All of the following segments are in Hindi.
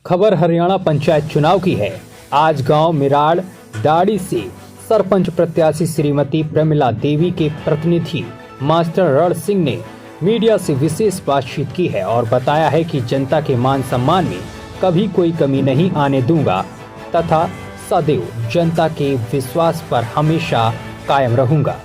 खबर हरियाणा पंचायत चुनाव की है। आज गांव मिराड़ डाड़ी से सरपंच प्रत्याशी श्रीमती प्रमिला देवी के प्रतिनिधि मास्टर रण सिंह ने मीडिया से विशेष बातचीत की है और बताया है कि जनता के मान सम्मान में कभी कोई कमी नहीं आने दूंगा तथा सदैव जनता के विश्वास पर हमेशा कायम रहूंगा।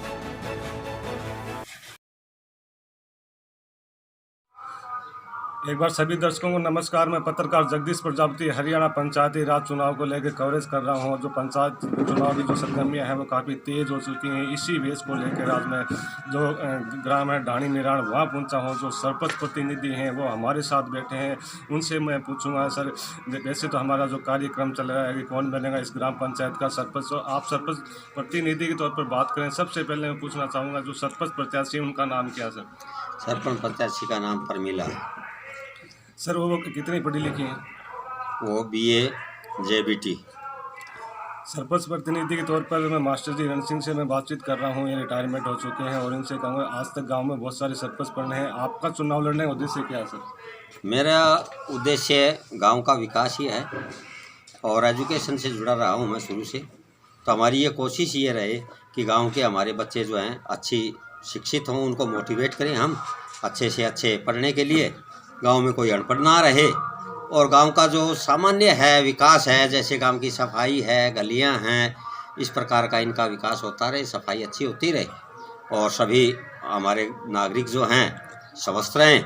एक बार सभी दर्शकों को नमस्कार। मैं पत्रकार जगदीश प्रजापति हरियाणा पंचायती राज चुनाव को लेकर कवरेज कर रहा हूं। जो पंचायत चुनाव की जो सरगर्मियां हैं वो काफ़ी तेज़ हो चुकी हैं। इसी बेस को लेकर आज मैं जो ग्राम है ढाणी मिराड़ वहां पहुंचा हूं। जो सरपंच प्रतिनिधि हैं वो हमारे साथ बैठे हैं, उनसे मैं पूछूंगा सर वैसे तो हमारा जो कार्यक्रम चल रहा है कि कौन बनेगा इस ग्राम पंचायत का सरपंच। तो आप सरपंच प्रतिनिधि के तौर पर बात करें, सबसे पहले मैं पूछना चाहूँगा जो सरपंच प्रत्याशी उनका नाम क्या सर? सरपंच प्रत्याशी का नाम प्रमिला है। सर वो कितनी पढ़ी लिखी हैं? वो BA JBT। सरपंच प्रतिनिधि के तौर पर मैं मास्टर जी रण सिंह से मैं बातचीत कर रहा हूँ। ये रिटायरमेंट हो चुके हैं और इनसे कहूँगा आज तक गांव में बहुत सारे सरपंच पढ़ने हैं। आपका चुनाव लड़ने का उद्देश्य क्या है सर? मेरा उद्देश्य गांव का विकास ही है और एजुकेशन से जुड़ा रहा हूँ मैं शुरू से। तो हमारी ये कोशिश ये रहे कि गांव के हमारे बच्चे जो हैं अच्छी शिक्षित हों, उनको मोटिवेट करें हम अच्छे से अच्छे पढ़ने के लिए, गांव में कोई अनपढ़ ना रहे और गांव का जो सामान्य है विकास है, जैसे गांव की सफाई है, गलियां हैं, इस प्रकार का इनका विकास होता रहे, सफाई अच्छी होती रहे और सभी हमारे नागरिक जो हैं स्वस्थ रहें।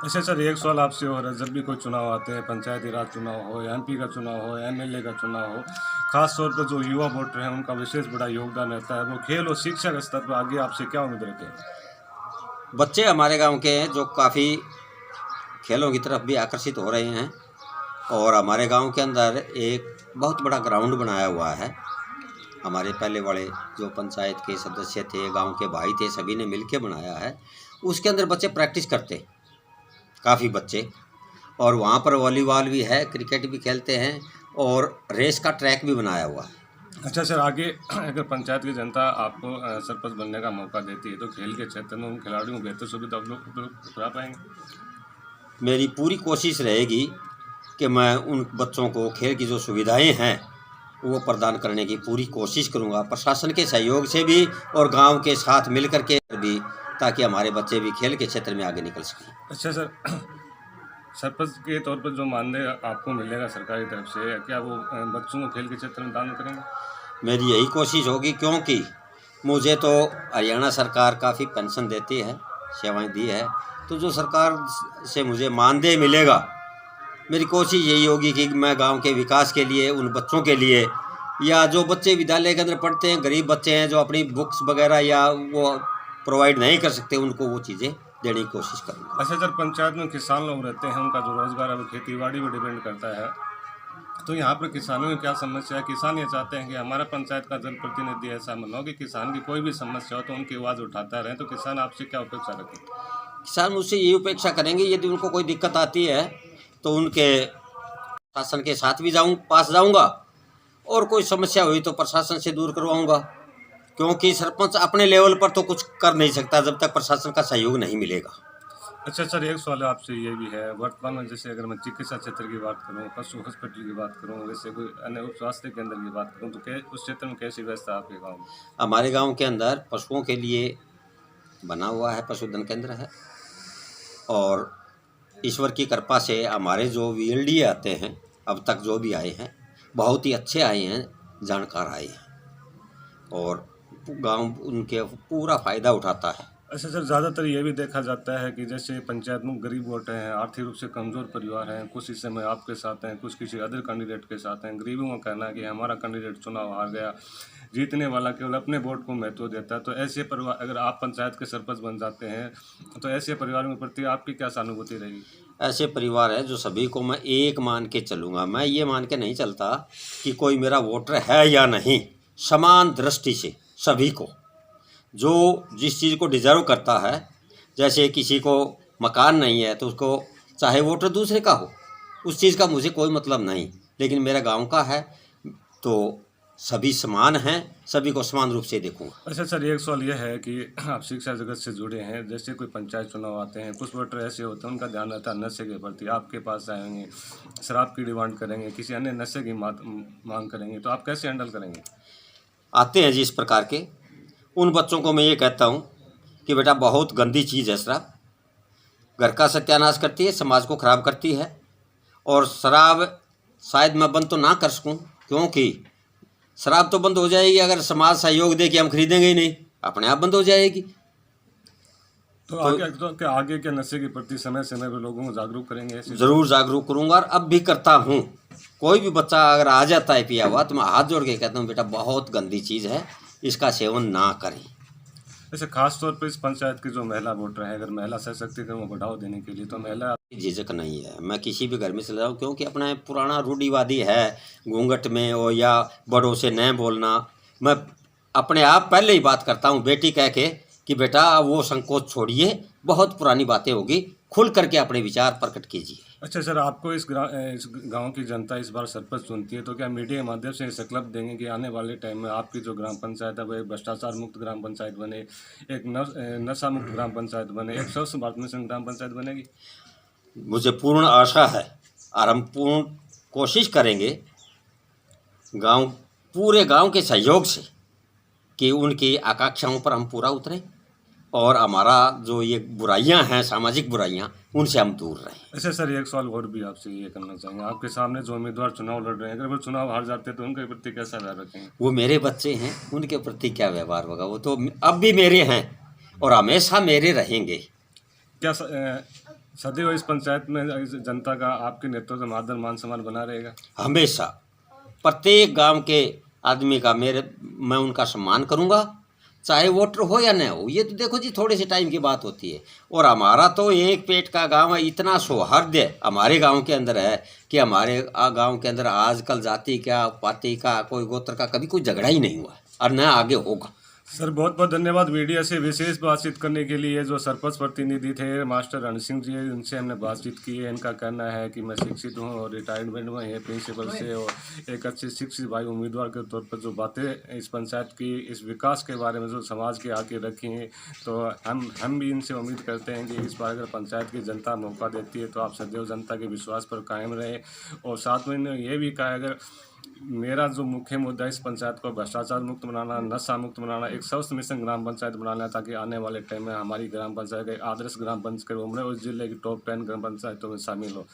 अच्छा सर, एक सवाल आपसे हो रहा है, जब भी कोई चुनाव आते हैं, पंचायती राज चुनाव हो, MP का चुनाव हो, MLA का चुनाव हो, खास तौर पर जो युवा वोटर हैं उनका विशेष बड़ा योगदान रहता है। वो खेल और शिक्षा के स्तर पर आगे आपसे क्या उम्मीद रखते हैं? बच्चे हमारे गाँव के हैं जो काफ़ी खेलों की तरफ भी आकर्षित हो रहे हैं और हमारे गांव के अंदर एक बहुत बड़ा ग्राउंड बनाया हुआ है। हमारे पहले वाले जो पंचायत के सदस्य थे, गांव के भाई थे, सभी ने मिलकर बनाया है। उसके अंदर बच्चे प्रैक्टिस करते काफ़ी बच्चे, और वहाँ पर वॉलीबॉल भी है, क्रिकेट भी खेलते हैं और रेस का ट्रैक भी बनाया हुआ है। अच्छा सर, आगे अगर पंचायत की जनता आपको सरपंच बनने का मौका देती है तो खेल के क्षेत्र में उन खिलाड़ियों को बेहतर सुविधा उपलब्ध करा पाएंगे? मेरी पूरी कोशिश रहेगी कि मैं उन बच्चों को खेल की जो सुविधाएं हैं वो प्रदान करने की पूरी कोशिश करूंगा, प्रशासन के सहयोग से भी और गांव के साथ मिलकर के भी, ताकि हमारे बच्चे भी खेल के क्षेत्र में आगे निकल सकें। अच्छा सर, सरपंच के तौर पर जो मानदेय आपको मिलेगा सरकारी तरफ से, क्या वो बच्चों को खेल के क्षेत्र में दान करेंगे? मेरी यही कोशिश होगी, क्योंकि मुझे तो हरियाणा सरकार काफ़ी पेंशन देती है, सेवाएँ दी है, तो जो सरकार से मुझे मानदेय मिलेगा, मेरी कोशिश यही होगी कि मैं गांव के विकास के लिए, उन बच्चों के लिए, या जो बच्चे विद्यालय के अंदर पढ़ते हैं, गरीब बच्चे हैं जो अपनी बुक्स वगैरह या वो प्रोवाइड नहीं कर सकते, उनको वो चीज़ें देने की कोशिश करूँगा। अच्छा सर, पंचायत में किसान लोग रहते हैं, उनका जो रोजगार है वो खेती बाड़ी पर डिपेंड करता है, तो यहाँ पर किसानों की क्या समस्या है? किसान ये चाहते हैं कि हमारा पंचायत का जनप्रतिनिधि ऐसा बनो कि किसान की कोई भी समस्या हो तो उनकी आवाज़ उठाता रहे, तो किसान आपसे क्या अपेक्षा रखें? किसान मुझसे यही अपेक्षा करेंगे, यदि उनको कोई दिक्कत आती है तो उनके प्रशासन के साथ भी पास जाऊंगा और कोई समस्या हुई तो प्रशासन से दूर करवाऊंगा, क्योंकि सरपंच अपने लेवल पर तो कुछ कर नहीं सकता जब तक प्रशासन का सहयोग नहीं मिलेगा। अच्छा सर, एक सवाल आपसे ये भी है, वर्तमान में जैसे अगर मैं चिकित्सा क्षेत्र की बात करूं, पशु हॉस्पिटल की बात करूं, वैसे कोई अन्य उप स्वास्थ्य केंद्र की बात करूं, तो उस क्षेत्र में कैसी व्यवस्था है आपके गाँव में? हमारे गांव के अंदर पशुओं के लिए बना हुआ है, पशुधन केंद्र है और ईश्वर की कृपा से हमारे जो VLD आते हैं, अब तक जो भी आए हैं, बहुत ही अच्छे आए हैं, जानकार आए हैं और गांव उनके पूरा फ़ायदा उठाता है। अच्छा सर, ज़्यादातर ये भी देखा जाता है कि जैसे पंचायत में गरीब वोटर हैं, आर्थिक रूप से कमज़ोर परिवार हैं, कुछ इस समय आपके साथ हैं, कुछ किसी अदर कैंडिडेट के साथ हैं। गरीबों का कहना है कि हमारा कैंडिडेट चुनाव हार गया, जीतने वाला केवल अपने वोट को महत्व देता है। तो ऐसे परिवार, अगर आप पंचायत के सरपंच बन जाते हैं तो ऐसे परिवारों के प्रति आपकी क्या सहानुभूति रहेगी? ऐसे परिवार है जो सभी को मैं एक मान के चलूँगा। मैं ये मान के नहीं चलता कि कोई मेरा वोटर है या नहीं, समान दृष्टि से सभी को, जो जिस चीज़ को डिज़र्व करता है, जैसे किसी को मकान नहीं है तो उसको चाहे वोटर दूसरे का हो, उस चीज़ का मुझे कोई मतलब नहीं, लेकिन मेरा गांव का है तो सभी समान हैं, सभी को समान रूप से देखूंगा। अच्छा सर, एक सवाल यह है कि आप शिक्षा जगत से जुड़े हैं, जैसे कोई पंचायत चुनाव आते हैं, कुछ वोटर ऐसे होते हैं उनका ध्यान रहता है नशे के प्रति, आपके पास आएंगे, शराब की डिमांड करेंगे, किसी अन्य नशे की मांग करेंगे, तो आप कैसे हैंडल करेंगे? आते हैं जी इस प्रकार के, उन बच्चों को मैं ये कहता हूँ कि बेटा बहुत गंदी चीज़ है शराब, घर का सत्यानाश करती है, समाज को खराब करती है। और शराब शायद मैं बंद तो ना कर सकूं, क्योंकि शराब तो बंद हो जाएगी अगर समाज सहयोग दे कि हम खरीदेंगे ही नहीं, अपने आप बंद हो जाएगी। तो आगे के नशे के प्रति समय समय पर लोगों को जागरूक करेंगे ऐसे? ज़रूर जागरूक करूंगा और अब भी करता हूं। कोई भी बच्चा अगर आ जाता है पिया हुआ तो मैं हाथ जोड़ के कहता हूं बेटा बहुत गंदी चीज़ है, इसका सेवन ना करें। ऐसे खास तौर पर इस पंचायत की जो महिला वोटर है, अगर महिला सशक्तिकरण को बढ़ावा देने के लिए, तो महिला झिझक नहीं है, मैं किसी भी घर में चला जाऊँ, क्योंकि अपना पुराना रूढ़िवादी है घूंघट में और या बड़ों से न बोलना। मैं अपने आप पहले ही बात करता हूँ बेटी कह के कि बेटा वो संकोच छोड़िए, बहुत पुरानी बातें होगी, खुल करके अपने विचार प्रकट कीजिए। अच्छा सर, आपको इस गांव की जनता इस बार सरपंच चुनती है, तो क्या मीडिया के माध्यम से संकल्प देंगे कि आने वाले टाइम में आपकी जो ग्राम पंचायत है वो एक भ्रष्टाचार मुक्त ग्राम पंचायत बने, एक नशा मुक्त ग्राम पंचायत बने, एक स्वच्छ भारत मिशन ग्राम पंचायत बनेगी? मुझे पूर्ण आशा है और हम पूर्ण कोशिश करेंगे पूरे गांव के सहयोग से कि उनकी आकांक्षाओं पर हम पूरा उतरें और हमारा जो ये बुराइयां हैं, सामाजिक बुराइयां, उनसे हम दूर रहें। अच्छा सर, एक सवाल और भी आपसे ये करना चाहेंगे, आपके सामने जो उम्मीदवार चुनाव लड़ रहे हैं, अगर वो चुनाव हार जाते हैं तो उनके प्रति कैसा व्यवहार रखेंगे? वो मेरे बच्चे हैं, उनके प्रति क्या व्यवहार होगा, वो तो अब भी मेरे हैं और हमेशा मेरे रहेंगे। क्या सदैव इस पंचायत में जनता का आपके नेतृत्व में आदर मान सम्मान बना रहेगा? हमेशा प्रत्येक गांव के आदमी का मैं उनका सम्मान करूंगा, चाहे वोटर हो या न हो। ये तो देखो जी थोड़े से टाइम की बात होती है, और हमारा तो एक पेट का गांव है, इतना सौहार्द हमारे गांव के अंदर है कि हमारे गांव के अंदर आजकल जाति का, पाति का, कोई गोत्र का कभी कोई झगड़ा ही नहीं हुआ और न आगे होगा। सर बहुत बहुत धन्यवाद मीडिया से विशेष बातचीत करने के लिए। जो सरपंच प्रतिनिधि थे मास्टर रण सिंह जी, उनसे हमने बातचीत की है। इनका कहना है कि मैं शिक्षित हूं और रिटायरमेंट में है प्रिंसिपल से, और एक अच्छे शिक्षित भाई उम्मीदवार के तौर पर जो बातें इस पंचायत की, इस विकास के बारे में जो समाज के आके रखी हैं, तो हम भी इनसे उम्मीद करते हैं कि इस बार अगर पंचायत की जनता मौका देती है तो आप सदैव जनता के विश्वास पर कायम रहे। और साथ में इन्होंने ये भी कहा, अगर मेरा जो मुख्य मुद्दा इस पंचायत को भ्रष्टाचार मुक्त बनाना, नशा मुक्त बनाना, एक स्वच्छ मिशन ग्राम पंचायत बनाना, ताकि आने वाले टाइम में हमारी ग्राम पंचायत एक आदर्श ग्राम पंचायत उम्र उस जिले की टॉप 10 ग्राम पंचायतों में शामिल हो।